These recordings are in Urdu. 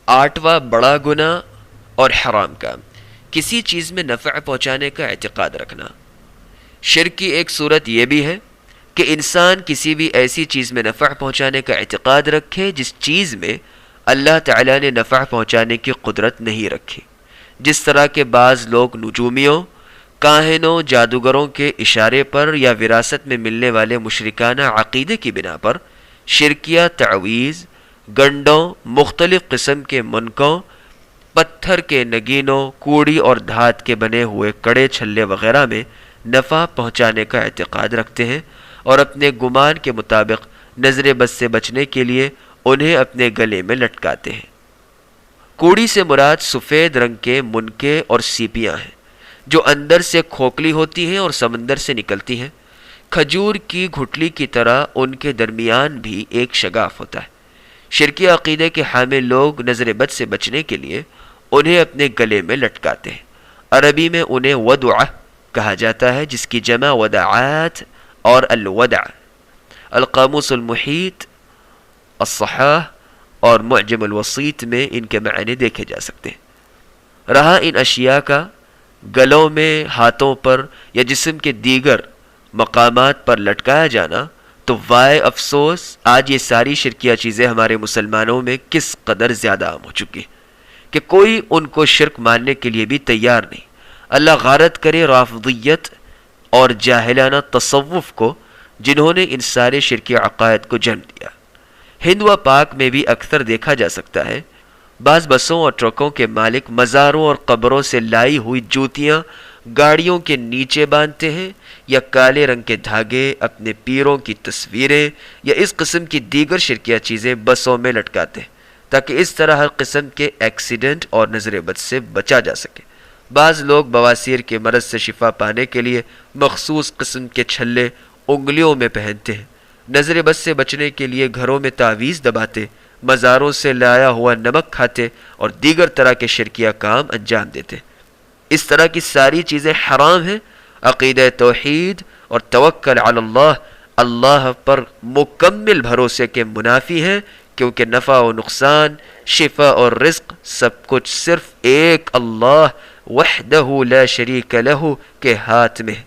آٹھواں بڑا گناہ اور حرام کام، کسی چیز میں نفع پہنچانے کا اعتقاد رکھنا۔ شرک کی ایک صورت یہ بھی ہے کہ انسان کسی بھی ایسی چیز میں نفع پہنچانے کا اعتقاد رکھے جس چیز میں اللہ تعالیٰ نے نفع پہنچانے کی قدرت نہیں رکھی، جس طرح کے بعض لوگ نجومیوں، کاہنوں، جادوگروں کے اشارے پر یا وراثت میں ملنے والے مشرکانہ عقیدے کی بنا پر شرکیہ تعویذ، گنڈوں، مختلف قسم کے منکوں، پتھر کے نگینوں، کوڑی اور دھات کے بنے ہوئے کڑے چھلے وغیرہ میں نفع پہنچانے کا اعتقاد رکھتے ہیں، اور اپنے گمان کے مطابق نظر بد سے بچنے کے لیے انہیں اپنے گلے میں لٹکاتے ہیں۔ کوڑی سے مراد سفید رنگ کے منکے اور سیپیاں ہیں جو اندر سے کھوکھلی ہوتی ہیں اور سمندر سے نکلتی ہیں۔ کھجور کی گھٹلی کی طرح ان کے درمیان بھی ایک شگاف ہوتا ہے۔ شرکی عقیدے کے حامل لوگ نظر بد سے بچنے کے لیے انہیں اپنے گلے میں لٹکاتے ہیں۔ عربی میں انہیں ودع کہا جاتا ہے، جس کی جمع ودعات اور الودع۔ القاموس المحیط، الصحاح اور معجم الوسیط میں ان کے معنی دیکھے جا سکتے ہیں۔ رہا ان اشیاء کا گلوں میں، ہاتھوں پر یا جسم کے دیگر مقامات پر لٹکایا جانا، تو وائے افسوس آج یہ ساری شرکیہ چیزیں ہمارے مسلمانوں میں کس قدر زیادہ عام ہو چکی ہیں کہ کوئی ان کو شرک ماننے کے لیے بھی تیار نہیں۔ اللہ غارت کرے رافضیت اور جاہلانہ تصوف کو، جنہوں نے ان سارے شرکی عقائد کو جنم دیا۔ ہند و پاک میں بھی اکثر دیکھا جا سکتا ہے بعض بسوں اور ٹرکوں کے مالک مزاروں اور قبروں سے لائی ہوئی جوتیاں گاڑیوں کے نیچے باندھتے ہیں، یا کالے رنگ کے دھاگے اپنے پیروں کی تصویریں یا اس قسم کی دیگر شرکیہ چیزیں بسوں میں لٹکاتے ہیں، تاکہ اس طرح ہر قسم کے ایکسیڈنٹ اور نظر بد سے بچا جا سکے۔ بعض لوگ بواسیر کے مرض سے شفا پانے کے لیے مخصوص قسم کے چھلے انگلیوں میں پہنتے ہیں، نظر بد سے بچنے کے لیے گھروں میں تعویذ دباتے، مزاروں سے لایا ہوا نمک کھاتے اور دیگر طرح کے شرکیہ کام انجام دیتے۔ اس طرح کی ساری چیزیں حرام ہیں۔ عقیدہ توحید اور توکل علی اللہ پر مکمل بھروسے کے منافی ہیں، کیونکہ نفع و نقصان، شفا اور رزق سب کچھ صرف ایک اللہ وحدہ لا شریک لہ کے ہاتھ میں ہے۔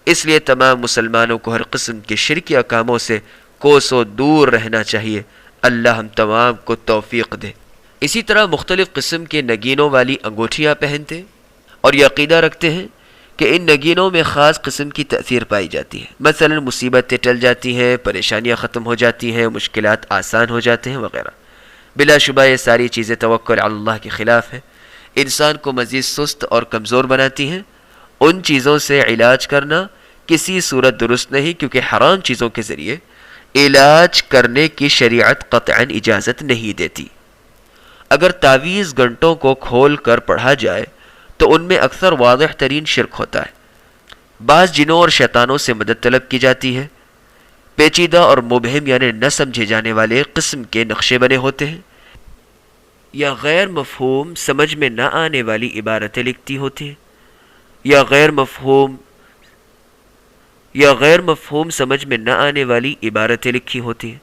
اس لیے تمام مسلمانوں کو ہر قسم کے شرکیہ کاموں سے کوسوں دور رہنا چاہیے۔ اللہ ہم تمام کو توفیق دے۔ اسی طرح مختلف قسم کے نگینوں والی انگوٹھیاں پہنتے اور یہ عقیدہ رکھتے ہیں کہ ان نگینوں میں خاص قسم کی تأثیر پائی جاتی ہے، مثلا مصیبتیں ٹل جاتی ہیں، پریشانیاں ختم ہو جاتی ہیں، مشکلات آسان ہو جاتے ہیں وغیرہ۔ بلا شبہ یہ ساری چیزیں توکل علی اللہ کے خلاف ہیں، انسان کو مزید سست اور کمزور بناتی ہیں۔ ان چیزوں سے علاج کرنا کسی صورت درست نہیں، کیونکہ حرام چیزوں کے ذریعے علاج کرنے کی شریعت قطعاً اجازت نہیں دیتی۔ اگر تعویذ گھنٹوں کو کھول کر پڑھا جائے تو ان میں اکثر واضح ترین شرک ہوتا ہے۔ بعض جنوں اور شیطانوں سے مدد طلب کی جاتی ہے، پیچیدہ اور مبہم یعنی نہ سمجھے جانے والے قسم کے نقشے بنے ہوتے ہیں، یا غیر مفہوم سمجھ میں نہ آنے والی عبارتیں لکھتی ہوتی ہیں، یا غیر مفہوم سمجھ میں نہ آنے والی عبارتیں لکھی ہوتی ہیں۔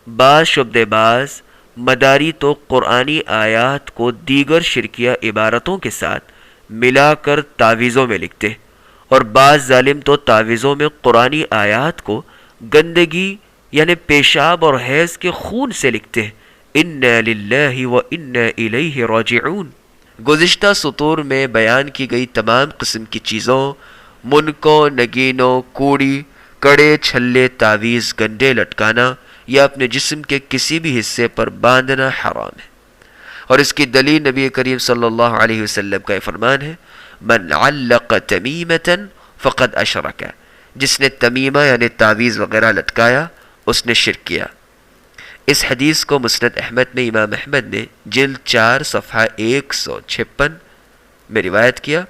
بعض شبدے باز مداری تو قرآنی آیات کو دیگر شرکیہ عبارتوں کے ساتھ ملا کر تعویذوں میں لکھتے ہیں، اور بعض ظالم تو تعویذوں میں قرآنی آیات کو گندگی یعنی پیشاب اور حیض کے خون سے لکھتے ہیں۔ انا للہ و انا الیہ راجعون۔ گزشتہ سطور میں بیان کی گئی تمام قسم کی چیزوں، منکوں، نگینوں، کوڑی، کڑے، چھلے، تعویذ، گنڈے لٹکانا یا اپنے جسم کے کسی بھی حصے پر باندھنا حرام ہے، اور اس کی دلیل نبی کریم صلی اللہ علیہ وسلم کا یہ فرمان ہے، من علق تمیمۃ فقد اشرک، جس نے تمیمہ یعنی تعویذ وغیرہ لٹکایا اس نے شرک کیا۔ اس حدیث کو مسند احمد میں امام احمد نے جلد 4 صفحہ 156 میں روایت کیا،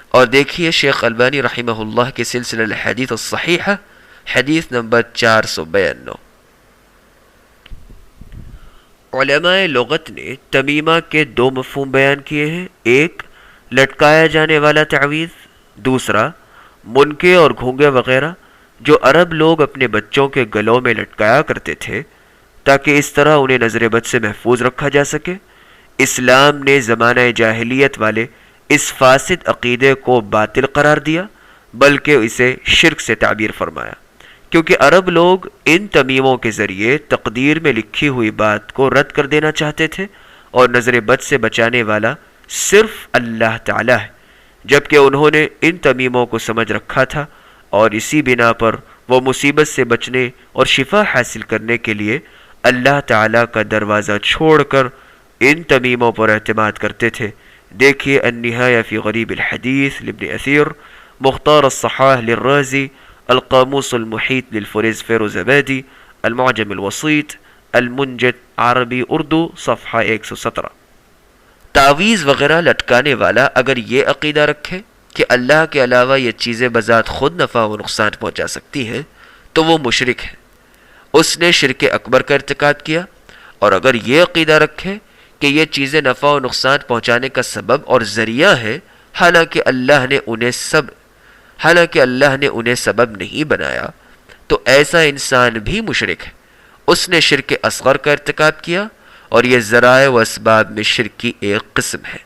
اور دیکھیے شیخ البانی رحمہ اللہ کے سلسلہ الحدیث الصحیحہ حدیث نمبر 492۔ علماء لغت نے تمیمہ کے 2 مفہوم بیان کیے ہیں، ایک لٹکایا جانے والا تعویذ، دوسرا منکے اور گھونگے وغیرہ جو عرب لوگ اپنے بچوں کے گلوں میں لٹکایا کرتے تھے تاکہ اس طرح انہیں نظر بد سے محفوظ رکھا جا سکے، اسلام نے زمانہ جاہلیت والے اس فاسد عقیدے کو باطل قرار دیا، بلکہ اسے شرک سے تعبیر فرمایا، کیونکہ عرب لوگ ان تمیموں کے ذریعے تقدیر میں لکھی ہوئی بات کو رد کر دینا چاہتے تھے، اور نظر بد سے بچانے والا صرف اللہ تعالی ہے، جبکہ انہوں نے ان تمیموں کو سمجھ رکھا تھا، اور اسی بنا پر وہ مصیبت سے بچنے اور شفا حاصل کرنے کے لیے اللہ تعالیٰ کا دروازہ چھوڑ کر ان تمیموں پر اعتماد کرتے تھے۔ دیکھیے النہایہ فی غریب الحدیث لابن اثیر، مختار الصحاح للرازی، القاموس المحیط للفریز فیروز آبادی، المعجم الوسیط، المنجد عربی اردو، صفحہ 117۔ تعویذ وغیرہ لٹکانے والا اگر یہ عقیدہ رکھے کہ اللہ کے علاوہ یہ چیزیں بذات خود نفع و نقصان پہنچا سکتی ہیں تو وہ مشرک ہے، اس نے شرک اکبر کا ارتکاب کیا۔ اور اگر یہ عقیدہ رکھے کہ یہ چیزیں نفع و نقصان پہنچانے کا سبب اور ذریعہ ہے، حالانکہ اللہ نے انہیں سبب نہیں بنایا، تو ایسا انسان بھی مشرک ہے، اس نے شرک اصغر کا ارتکاب کیا، اور یہ ذرائع و اسباب میں شرک کی ایک قسم ہے۔